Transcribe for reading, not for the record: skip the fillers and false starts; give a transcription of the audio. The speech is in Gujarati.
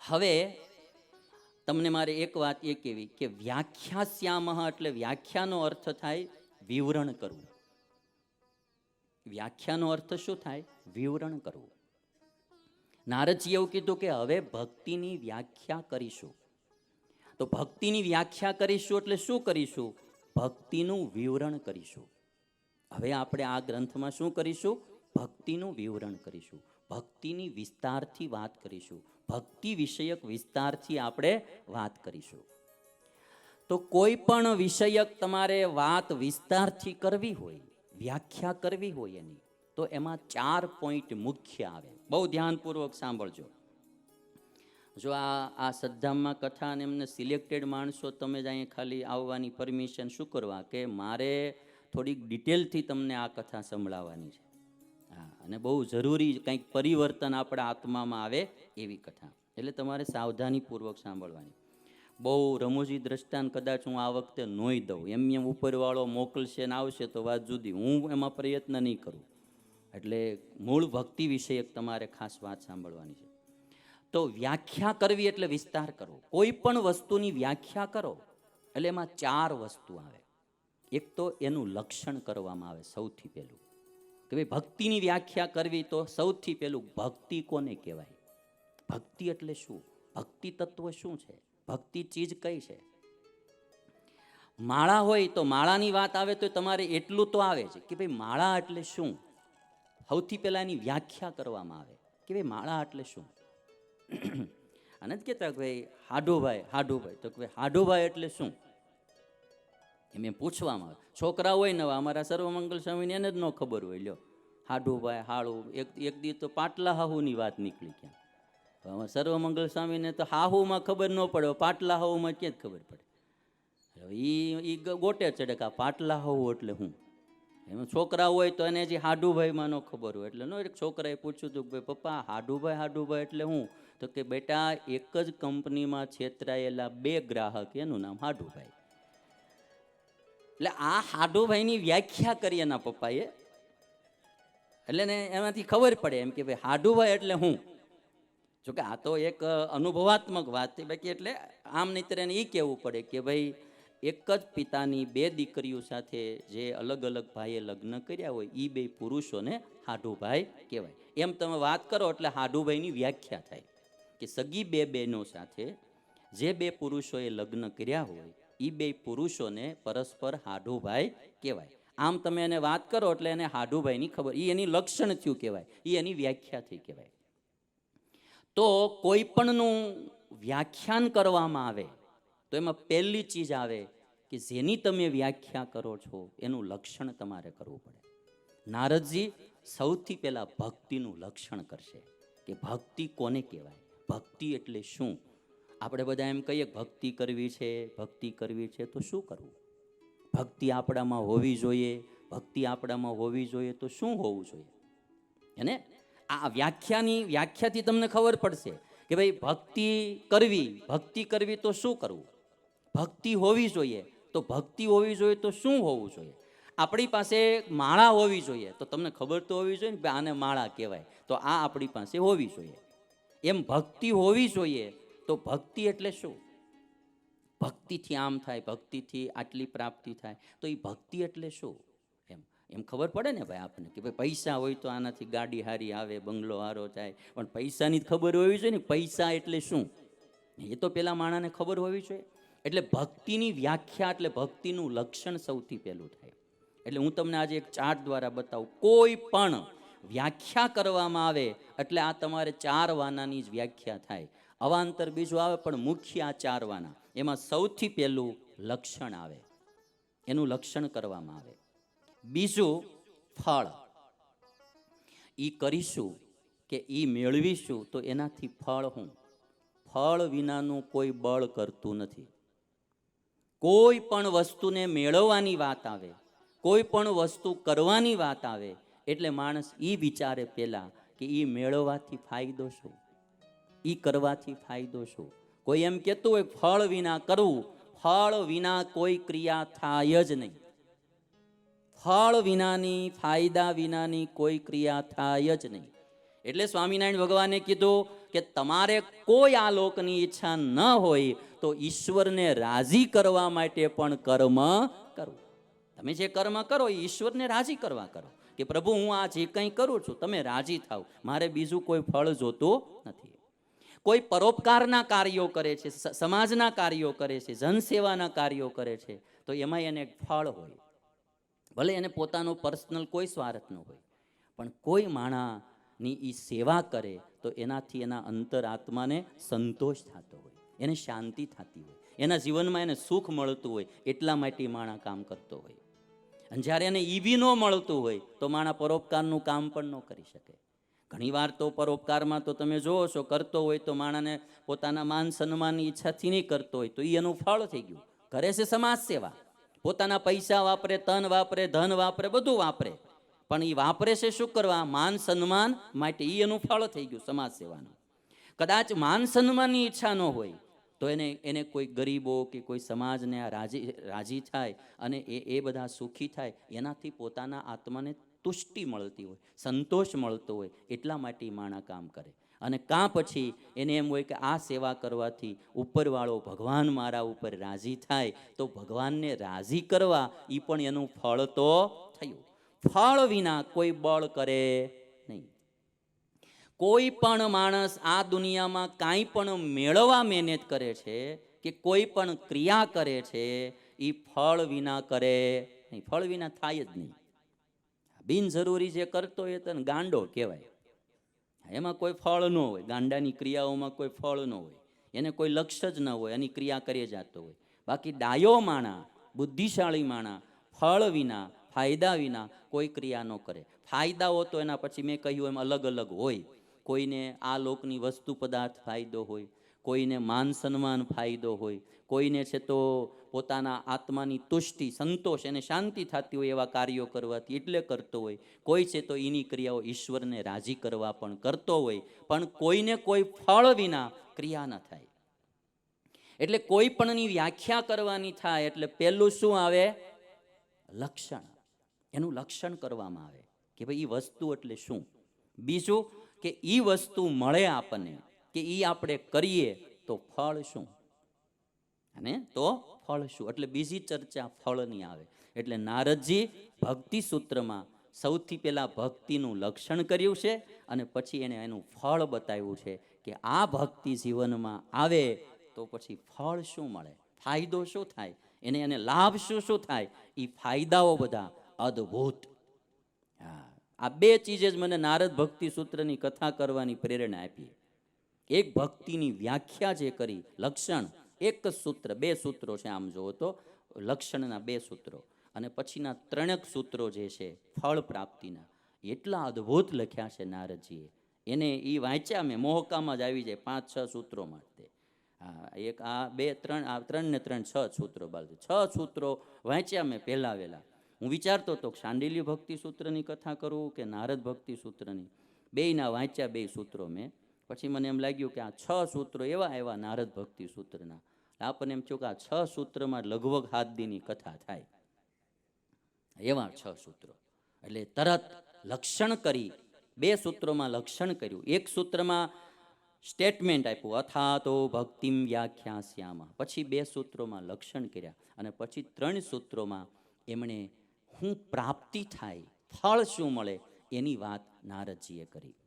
હવે તમને મારે એક વાત એ કહેવી કે વ્યાખ્યાસ્યામઃ એટલે વ્યાખ્યાનો અર્થ થાય વિવરણ કરવું. વ્યાખ્યાનો અર્થ શું થાય? વિવરણ કરવું. નારદજી એવું કીધું કે હવે ભક્તિની વ્યાખ્યા કરીશું. તો ભક્તિની વ્યાખ્યા કરીશું એટલે શું કરીશું? ભક્તિનું વિવરણ કરીશું. હવે આપણે આ ગ્રંથમાં શું કરીશું? ભક્તિનું વિવરણ કરીશું. ભક્તિની વિસ્તારથી વાત કરીશું. ભક્તિ વિષયક વિસ્તારથી આપણે વાત કરીશું. તો કોઈ પણ વિષયક તમારે વાત વિસ્તારથી કરવી હોય, વ્યાખ્યા કરવી હોય એની, તો એમાં 4 પોઈન્ટ મુખ્ય આવે. બહુ ધ્યાનપૂર્વક સાંભળજો. જો આ સદ્ધામમાં કથા અને એમને સિલેક્ટેડ માણસો તમે જ અહીંયા ખાલી આવવાની પરમિશન શું કરવા કે મારે થોડીક ડિટેલથી તમને આ કથા સંભળાવવાની છે. હા, અને બહુ જરૂરી કંઈક પરિવર્તન આપણા આત્મામાં આવે એવી કથા, એટલે તમારે સાવધાનીપૂર્વક સાંભળવાની. બહુ રમૂજી દ્રષ્ટાંત કદાચ હું આ વખતે નોઈ દઉં, એમ ઉપરવાળો મોકલશે ને આવશે તો વાત જુદી, હું એમાં પ્રયત્ન નહીં કરું. એટલે મૂળ ભક્તિ વિષયક તમારે ખાસ વાત સાંભળવાની છે. તો વ્યાખ્યા કરવી એટલે વિસ્તાર કરવો. કોઈ પણ વસ્તુની વ્યાખ્યા કરો એટલે એમાં 4 વસ્તુ આવે. એક તો એનું લક્ષણ કરવામાં આવે. સૌથી પહેલું કે ભાઈ ભક્તિની વ્યાખ્યા કરવી તો સૌથી પહેલું ભક્તિ કોને કહેવાય? ભક્તિ એટલે શું? ભક્તિ તત્વ શું છે? ભક્તિ ચીજ કઈ છે? માળા હોય તો માળાની વાત આવે તો તમારે એટલું તો આવે છે કે ભાઈ માળા એટલે શું. સૌથી પહેલા એની વ્યાખ્યા કરવામાં આવે કે ભાઈ માળા એટલે શું. અને જ કહેતા ભાઈ હાડુભાઈ તો ભાઈ હાડુભાઈ એટલે શું એમ પૂછવામાં આવે. છોકરા હોય ને અમારા સર્વમંગલ સ્વામીને એને જ ન ખબર હોય. લ્યો હાડુભાઈ હાળું એક દી તો પાટલા હાહુની વાત નીકળી. ક્યાં સર્વમંગલ સ્વામીને તો હાહુમાં ખબર ન પડે, પાટલા હાહુમાં ક્યાં જ ખબર પડે. એ ગોટે ચડે કે પાટલા હાહુ એટલે હું. એમાં છોકરા હોય તો એને જે હાડુભાઈમાં ન ખબર હોય એટલે એક છોકરાએ પૂછ્યું હતું કે ભાઈ પપ્પા હાડુભાઈ એટલે હું? તો કે બેટા એક જ કંપનીમાં છેતરાયેલા 2 ગ્રાહક, એનું નામ હાડુભાઈ. એટલે આ હાડુભાઈની વ્યાખ્યા કરી એના પપ્પાએ. એટલે ને એમાંથી ખબર પડે એમ કે ભાઈ હાડુભાઈ એટલે હું. જોકે આ તો એક અનુભવાત્મક વાત છે. બાકી એટલે આમ નહીતર એને એ કહેવું પડે કે ભાઈ એક જ પિતાની 2 દીકરીઓ સાથે જે અલગ અલગ ભાઈએ લગ્ન કર્યા હોય એ 2 પુરુષોને હાડુભાઈ કહેવાય. એમ તમે વાત કરો એટલે હાડુભાઈની વ્યાખ્યા થાય કે સગી 2 બહેનો સાથે જે 2 પુરુષોએ લગ્ન કર્યા હોય એ 2 પુરુષોને પરસ્પર હાડુભાઈ કહેવાય. આમ તમે એને વાત કરો એટલે એને હાડુભાઈની ખબર, એ એની લક્ષણ થયું કહેવાય, એ એની વ્યાખ્યા થઈ કહેવાય. તો કોઈ પણનું વ્યાખ્યાન કરવામાં આવે તો એમાં પહેલી ચીજ આવે કે જેની તમે વ્યાખ્યા કરો છો એનું લક્ષણ તમારે કરવું પડે. નારદજી સૌથી પહેલા ભક્તિનું લક્ષણ કરશે કે ભક્તિ કોને કહેવાય, ભક્તિ એટલે શું. આપણે બધા એમ કહીએ ભક્તિ કરવી છે તો શું કરવું? ભક્તિ આપણામાં હોવી જોઈએ, ભક્તિ આપણામાં હોવી જોઈએ તો શું હોવું જોઈએ? અને આ વ્યાખ્યાથી તમને ખબર પડશે કે ભાઈ ભક્તિ કરવી તો શું કરવું. ભક્તિ હોવી જોઈએ તો શું હોવું જોઈએ. આપણી પાસે માળા હોવી જોઈએ તો તમને ખબર તો હોવી જોઈએ ને કે આને માળા કહેવાય, તો આ આપણી પાસે હોવી જોઈએ. એમ ભક્તિ હોવી જોઈએ તો ભક્તિ એટલે શું? ભક્તિથી આમ થાય, ભક્તિથી આટલી પ્રાપ્તિ થાય, તો એ ભક્તિ એટલે શું? એમ ખબર પડે ને ભાઈ આપણને કે ભાઈ પૈસા હોય તો આનાથી ગાડી હારી આવે, બંગલો હારો થાય, પણ પૈસાની ખબર હોવી જોઈએ ને પૈસા એટલે શું, એ તો પેલા માણસને ખબર હોવી જોઈએ. એટલે ભક્તિની વ્યાખ્યા એટલે ભક્તિનું લક્ષણ સૌથી પહેલું થાય. એટલે હું તમને આજે એક ચાર્ટ દ્વારા બતાવું. કોઈ પણ વ્યાખ્યા કરવામાં આવે એટલે આ તમારે 4 વાનાની જ વ્યાખ્યા થાય. અવાંતર બીજું આવે પણ મુખ્ય આ 4 વાના. એમાં સૌથી પહેલું લક્ષણ આવે, એનું લક્ષણ કરવામાં આવે. બીજું ફળ, ઈ કરીશું કે ઈ મેળવીશું તો એનાથી ફળ હું. ફળ વિનાનું કોઈ બળ કરતું નથી. કોઈ પણ વસ્તુને મેળવવાની વાત આવે, કોઈ પણ વસ્તુ કરવાની વાત આવે એટલે માણસ ઈ વિચારે પહેલા કે ઈ મેળવવાથી ફાયદો શું, ઈ કરવાથી ફાયદો શું. કોઈ એમ કહેતું હોય ફળ વિના કરવું, ફળ વિના કોઈ ક્રિયા થાય જ નહીં. ફળ વિનાની, ફાયદા વિનાની કોઈ ક્રિયા થાય જ નહીં. એટલે સ્વામિનારાયણ ભગવાને કીધું કે તમારે કોઈ આ લોકની ઈચ્છા ન હોય તો ઈશ્વરને રાજી કરવા માટે પણ કર્મ કરવું. તમે જે કર્મ કરો એ ઈશ્વરને રાજી કરવા કરો, કે પ્રભુ હું આ જે કંઈ કરું છું તમે રાજી થાવ, મારે બીજું કોઈ ફળ જોતું નથી. કોઈ પરોપકારના કાર્યો કરે છે, સમાજના કાર્યો કરે છે, જનસેવાના કાર્યો કરે છે, તો એમાં એને ફળ હોય. ભલે એને પોતાનો પર્સનલ કોઈ સ્વાર્થ ન હોય, પણ કોઈ માણાની એ સેવા કરે તો એનાથી એના અંતરાત્માને સંતોષ થતો હોય, એને શાંતિ થતી હોય, એના જીવનમાં એને સુખ મળતું હોય, એટલા માટે માણા કામ કરતો હોય. અને જ્યારે એને ઈ બી ન મળતું હોય તો માણા પરોપકારનું કામ પણ ન કરી શકે. ઘણીવાર તો પરોપકારમાં તો તમે જોવો છો, કરતો હોય તો માણાને પોતાના માન સન્માનની ઈચ્છાથી નહીં કરતો હોય તો એ એનું ફળ થઈ ગયું. કરે છે સમાજ સેવા, પોતાના પૈસા વાપરે, તન વાપરે, ધન વાપરે, બધું વાપરે, પણ એ વાપરે છે શું કરવા? માન સન્માન માટે. એ એનું ફળ થઈ ગયું સમાજ સેવાનું. કદાચ માન સન્માનની ઈચ્છા ન હોય તો એને કોઈ ગરીબો કે કોઈ સમાજને રાજી થાય અને એ બધા સુખી થાય, એનાથી પોતાના આત્માને તુષ્ટિ મળતી હોય, સંતોષ મળતો હોય, એટલા માટે માણા કામ કરે. અને કાં પછી એને એમ હોય કે આ સેવા કરવાથી ઉપરવાળો ભગવાન મારા ઉપર રાજી થાય, તો ભગવાનને રાજી કરવા એ પણ એનું ફળ તો થયું. ફળ વિના કોઈ બળ કરે નહીં. કોઈ પણ માણસ આ દુનિયામાં કાંઈ પણ મેળવવા મહેનત કરે છે કે કોઈ પણ ક્રિયા કરે છે, એ ફળ વિના કરે નહીં. ફળ વિના થાય જ નહીં. બિનજરૂરી જે કરતો હોય તો ગાંડો કહેવાય. એમાં કોઈ ફળ ન હોય. ગાંડાની ક્રિયાઓમાં કોઈ ફળ ન હોય, એને કોઈ લક્ષ્ય જ ન હોય, એની ક્રિયા કરી જતો હોય. બાકી ડાયો માણા, બુદ્ધિશાળી માણા ફળ વિના, ફાયદા વિના કોઈ ક્રિયા ન કરે. ફાયદાઓ તો એના પછી મેં કહ્યું એમ અલગ અલગ હોય. કોઈને આ લોકની વસ્તુ પદાર્થ ફાયદો હોય, કોઈને માન સન્માન ફાયદો હોય, કોઈને છે તો પોતાના આત્માની તુષ્ટિ, સંતોષ, એને શાંતિ થતી હોય એવા કાર્યો કરવાથી એટલે કરતો હોય. કોઈ છે તો એની ક્રિયાઓ ઈશ્વરને રાજી કરવા પણ કરતો હોય, પણ કોઈને કોઈ ફળ વિના ક્રિયા ન થાય. એટલે કોઈ પણની વ્યાખ્યા કરવાની થાય એટલે પહેલું શું આવે? લક્ષણ. એનું લક્ષણ કરવામાં આવે કે ભાઈ એ વસ્તુ એટલે શું. બીજું કે એ વસ્તુ મળે આપણને, કે એ આપણે કરીએ તો ફળ શું, અને તો ફળ શું. એટલે બીજી ચર્ચા ફળની આવે. એટલે નારદજી ભક્તિ સૂત્રમાં સૌથી પહેલા ભક્તિનું લક્ષણ કર્યું છે અને પછી એને એનું ફળ બતાવ્યું છે કે આ ભક્તિ જીવનમાં આવે તો પછી ફળ શું મળે, ફાયદો શું થાય, એને લાભ શું શું થાય. એ ફાયદાઓ બધા અદ્ભુત. આ બે ચીજ જ મને નારદ ભક્તિ સૂત્રની કથા કરવાની પ્રેરણા આપી. એક ભક્તિની વ્યાખ્યા જે કરી, લક્ષણ, એક જ સૂત્ર, બે સૂત્રો છે આમ જોવો તો, લક્ષણના બે સૂત્રો, અને પછીના ત્રણેક સૂત્રો જે છે ફળ પ્રાપ્તિના, એટલા અદ્ભુત લખ્યા છે નારદજીએ. એને એ વાંચ્યા મેં, મોહકામાં જ આવી જાય 5-6 સૂત્રો માટે. એક આ 2-3, આ 3 ને 3 6 સૂત્રો, બાજુ 6 સૂત્રો વાંચ્યા મેં પહેલા વહેલા. હું વિચારતો હતો શાંડિલ્ય ભક્તિ સૂત્રની કથા કરું કે નારદ ભક્તિ સૂત્રની. બેયના વાંચ્યા, બે સૂત્રો મેં. પછી મને એમ લાગ્યું કે આ 6 સૂત્રો એવા નારદ ભક્તિ સૂત્રના, આપણને એમ થયું કે આ 6 સૂત્રમાં લગભગ 7 દીની કથા થાય, એવા 6 સૂત્રો. એટલે તરત લક્ષણ કરી, બે સૂત્રોમાં લક્ષણ કર્યું, એક સૂત્રમાં સ્ટેટમેન્ટ આપ્યું, અથા તો ભક્તિમ વ્યાખ્યાસ્યામા. પછી 2 સૂત્રોમાં લક્ષણ કર્યા અને પછી 3 સૂત્રોમાં એમણે શું પ્રાપ્તિ થાય, ફળ શું મળે, એની વાત નારદજીએ કરી.